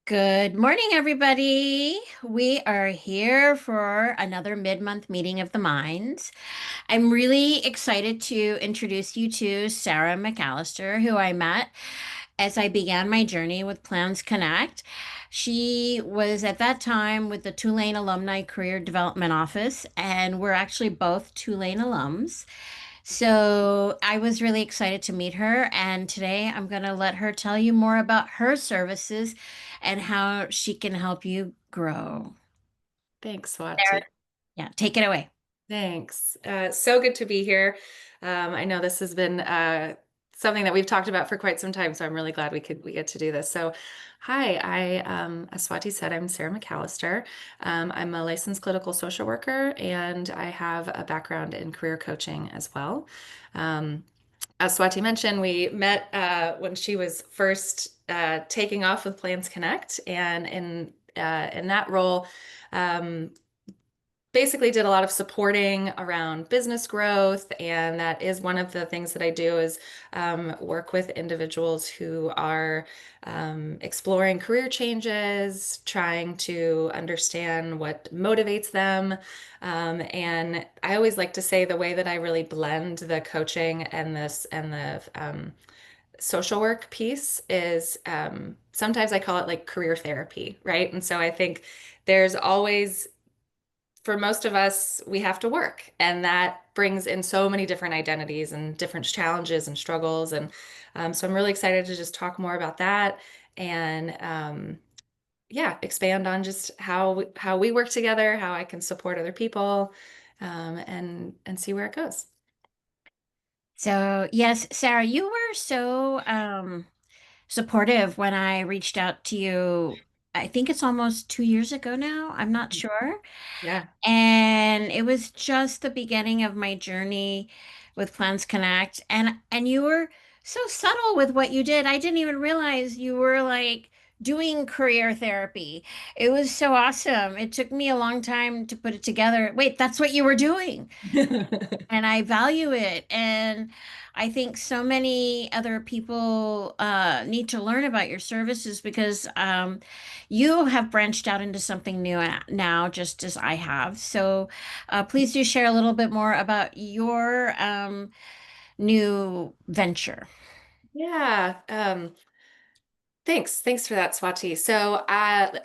Good morning, everybody. We are here for another mid-month meeting of the minds. I'm really excited to introduce you to Sarah McAllister, who I met as I began my journey with Plans Connect. She was at that time with the Tulane Alumni Career Development Office, and we're actually both Tulane alums. So I was really excited to meet her, and today I'm going to let her tell you more about her services and how she can help you grow. Thanks, Sarah, Swati. yeah, take it away. Thanks. So good to be here. I know this has been something that we've talked about for quite some time, so I'm really glad we get to do this. So, hi, as Swati said, I'm Sarah McAllister. I'm a licensed clinical social worker, and I have a background in career coaching as well. Um, as Swati mentioned, we met when she was first taking off with Plans Connect, and in that role. Basically did a lot of supporting around business growth, and that is one of the things that I do is work with individuals who are exploring career changes, trying to understand what motivates them. And I always like to say the way that I really blend the coaching and the social work piece is sometimes I call it like career therapy, right? And so I think there's always for most of us, we have to work, and that brings in so many different identities and different challenges and struggles. And so I'm really excited to just talk more about that and yeah, expand on just how we work together, how I can support other people, and see where it goes. So, yes, Sarah, you were so supportive when I reached out to you. I think it's almost 2 years ago now. I'm not sure. Yeah. And it was just the beginning of my journey with Plans Connect. And you were so subtle with what you did. I didn't even realize you were like doing career therapy. It was so awesome. It took me a long time to put it together. Wait, that's what you were doing. And I value it. And I think so many other people need to learn about your services because you have branched out into something new now, just as I have. So please do share a little bit more about your new venture. Yeah. Thanks for that, Swati. So,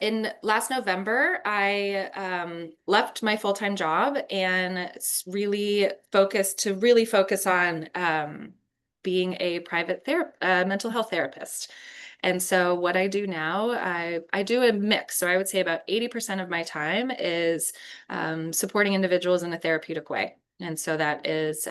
in last November, I left my full-time job and really focus on being a private mental health therapist. And so, what I do now, I do a mix. So, I would say about 80% of my time is supporting individuals in a therapeutic way. And so that is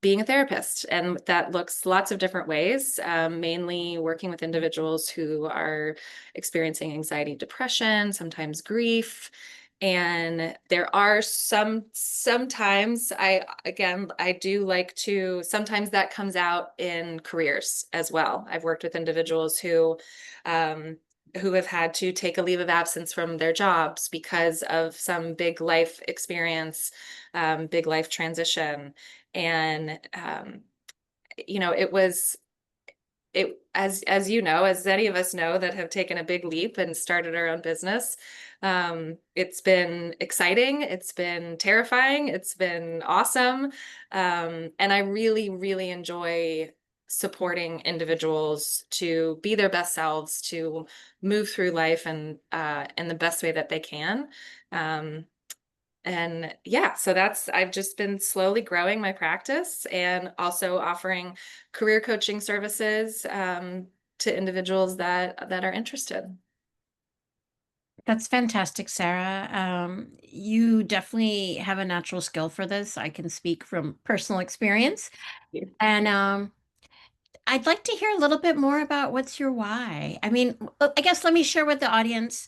being a therapist, and that looks lots of different ways, mainly working with individuals who are experiencing anxiety, depression, sometimes grief. And there are sometimes I do like to, sometimes that comes out in careers as well. I've worked with individuals um, who have had to take a leave of absence from their jobs because of some big life experience, big life transition. And it was it as you know, as any of us know that have taken a big leap and started our own business. It's been exciting, it's been terrifying, it's been awesome. And I really, really enjoy supporting individuals to be their best selves, to move through life and in the best way that they can. Um, and yeah, so I've just been slowly growing my practice and also offering career coaching services to individuals that are interested. That's fantastic, Sarah. You definitely have a natural skill for this. I can speak from personal experience. And I'd like to hear a little bit more about what's your why. I mean, I guess let me share with the audience.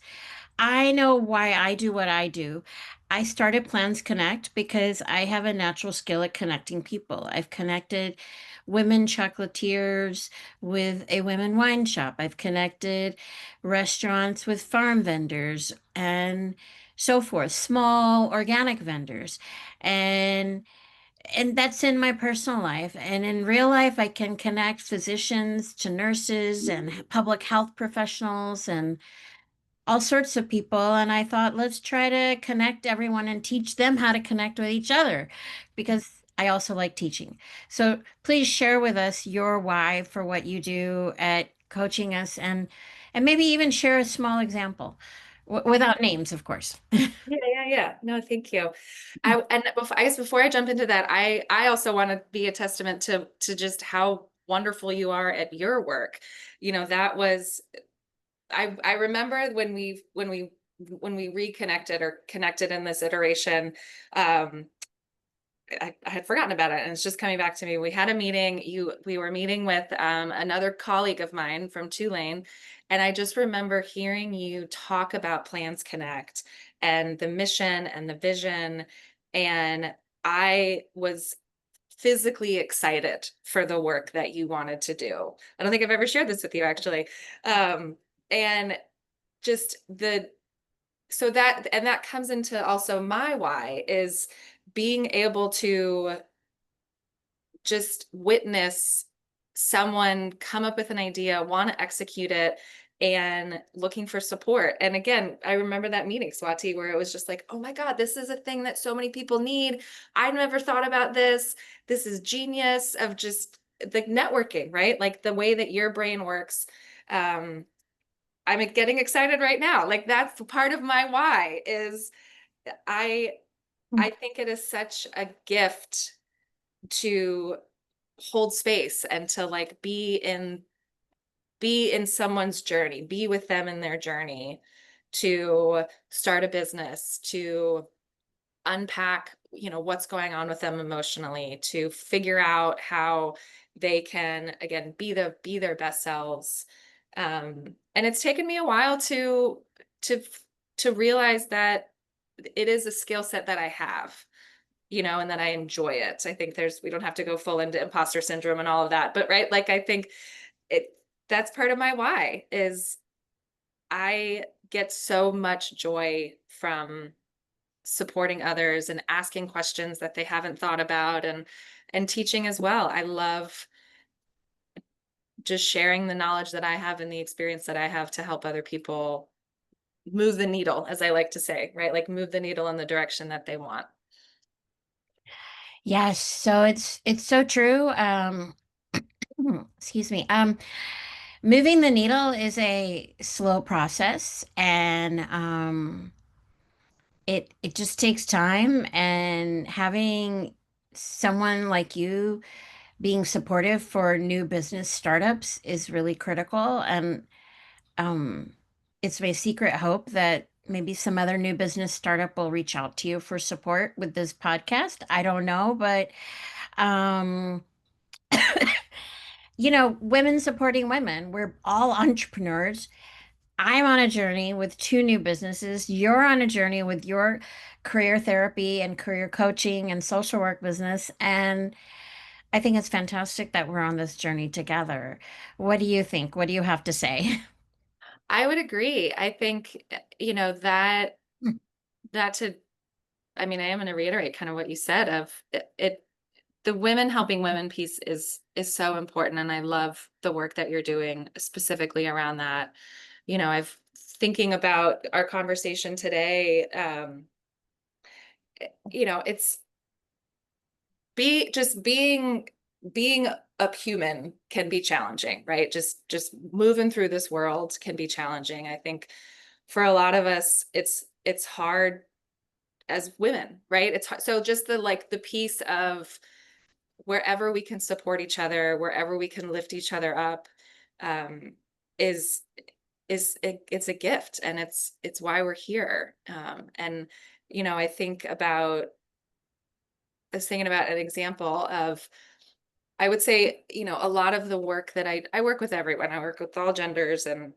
I know why I do what I do. I started Plans Connect because I have a natural skill at connecting people. I've connected women chocolatiers with a women wine shop. I've connected restaurants with farm vendors and so forth, small organic vendors. And and that's in my personal life. And in real life, I can connect physicians to nurses and public health professionals and all sorts of people. And I thought, let's try to connect everyone and teach them how to connect with each other because I also like teaching. So please share with us your why for what you do at coaching us and maybe even share a small example without names, of course. Yeah. No, thank you. I guess before I jump into that, I also want to be a testament to just how wonderful you are at your work. That was I remember when we reconnected or connected in this iteration. I had forgotten about it and it's just coming back to me. We had a meeting. We were meeting with another colleague of mine from Tulane, and I just remember hearing you talk about Plans Connect and the mission and the vision, and I was physically excited for the work that you wanted to do. I don't think I've ever shared this with you actually, and just the so that and that comes into also my why is being able to just witness someone come up with an idea, want to execute it, and looking for support. And again, I remember that meeting, Swati, where it was just like, oh my God, this is a thing that so many people need. I never thought about this. This is genius of just the networking, right? Like the way that your brain works. Um, I'm getting excited right now. Like that's part of my why is I I think it is such a gift to hold space and to like be in someone's journey, be with them in their journey, to start a business, to unpack, what's going on with them emotionally, to figure out how they can again be their best selves. And it's taken me a while to to realize that it is a skill set that I have, and that I enjoy it. I think we don't have to go full into imposter syndrome and all of that, but right, like I think it that's part of my why is I get so much joy from supporting others and asking questions that they haven't thought about, and teaching as well. I love just sharing the knowledge that I have and the experience that I have to help other people move the needle, as I like to say, right? Like move the needle in the direction that they want. Yes, so it's so true. Excuse me. Moving the needle is a slow process, and it just takes time. And having someone like you being supportive for new business startups is really critical. And um, it's my secret hope that maybe some other new business startup will reach out to you for support with this podcast. I don't know, but um, women supporting women. We're all entrepreneurs. I'm on a journey with two new businesses. You're on a journey with your career therapy and career coaching and social work business. And I think it's fantastic that we're on this journey together. What do you think? What do you have to say? I would agree. I think, that to, I mean, I am going to reiterate kind of what you said of the women helping women piece is so important. And I love the work that you're doing specifically around that. I've thinking about our conversation today. It's be just being a human can be challenging, right? Just moving through this world can be challenging. I think for a lot of us, it's hard as women, right? It's hard. So just the piece of wherever we can support each other, wherever we can lift each other up, um, is it's a gift, and it's why we're here. And I think about I was thinking about an example of, I would say, a lot of the work that I work with everyone. I work with all genders, and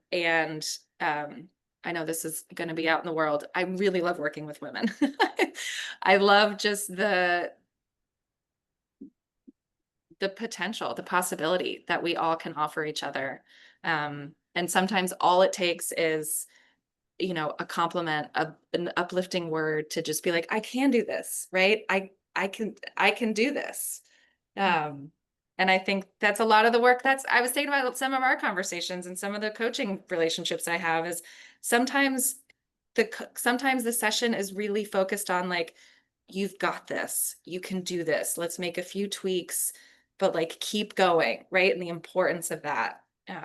I know this is going to be out in the world. I really love working with women. I love just the potential, the possibility that we all can offer each other. And sometimes all it takes is, a compliment, an uplifting word to just be like, I can do this, right? I can do this. Um, and I think that's a lot of the work that's I was thinking about some of our conversations and some of the coaching relationships I have is sometimes sometimes the session is really focused on like, you've got this, you can do this. Let's make a few tweaks, but like keep going, right? And the importance of that. So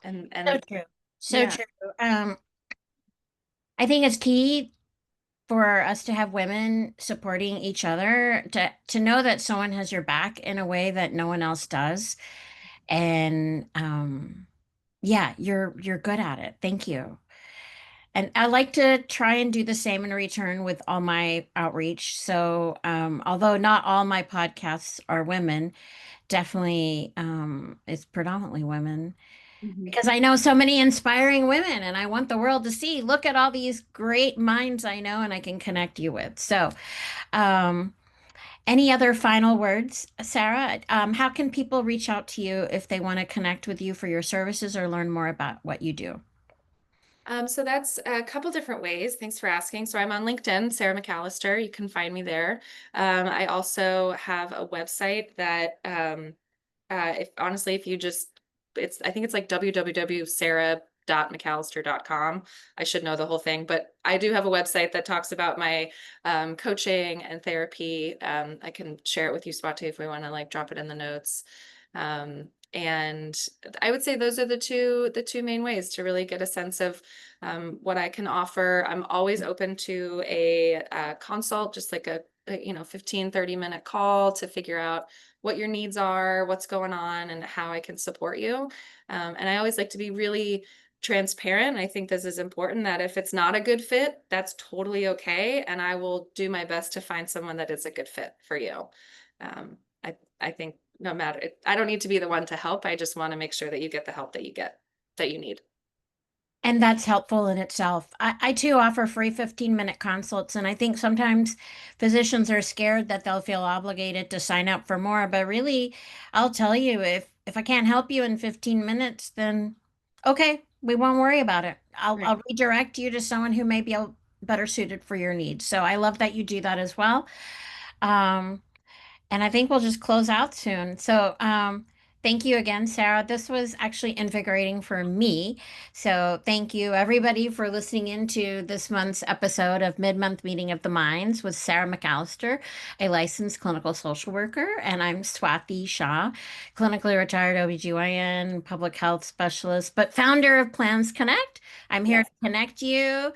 And true. So yeah. true. Um, I think it's key for us to have women supporting each other, to know that someone has your back in a way that no one else does. And yeah, you're good at it. Thank you. And I like to try and do the same in return with all my outreach. So, although not all my podcasts are women, definitely it's predominantly women Mhm. because I know so many inspiring women and I want the world to see, look at all these great minds I know and I can connect you with. So, um, any other final words, Sarah? How can people reach out to you if they want to connect with you for your services or learn more about what you do? So that's a couple different ways. Thanks for asking. So I'm on LinkedIn, Sarah McAllister. You can find me there. I also have a website that, if honestly, if you just, I think it's like www.sarah.mcallister.com. I should know the whole thing, but I do have a website that talks about my coaching and therapy. I can share it with you, Swati, if we want to like drop it in the notes. And I would say those are the two main ways to really get a sense of what I can offer. I'm always open to a consult, just like you know, 15-30 minute call to figure out what your needs are, what's going on, and how I can support you. And I always like to be really transparent. I think this is important that if it's not a good fit, that's totally okay. And I will do my best to find someone that is a good fit for you. Um, I think no matter, I don't need to be the one to help. I just want to make sure that you get the help that that you need. And that's helpful in itself. I too offer free 15-minute consults, and I think sometimes physicians are scared that they'll feel obligated to sign up for more. But really, I'll tell you, if I can't help you in 15 minutes, then okay, we won't worry about it. I'll Right. redirect you to someone who may be better suited for your needs. So I love that you do that as well. Um, and I think we'll just close out soon. So, thank you again, Sarah. This was actually invigorating for me. So, thank you, everybody, for listening into this month's episode of Mid-Month Meeting of the Minds with Sarah McAllister, a licensed clinical social worker. And I'm Swati Shah, clinically retired OBGYN, public health specialist, but founder of Plans Connect. I'm here Yes. to connect you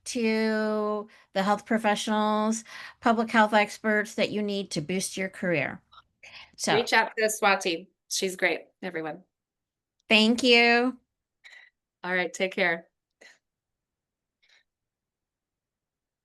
to the health professionals, public health experts that you need to boost your career. So, Reach out to Swati. She's great, everyone. thank you. All right. Take care.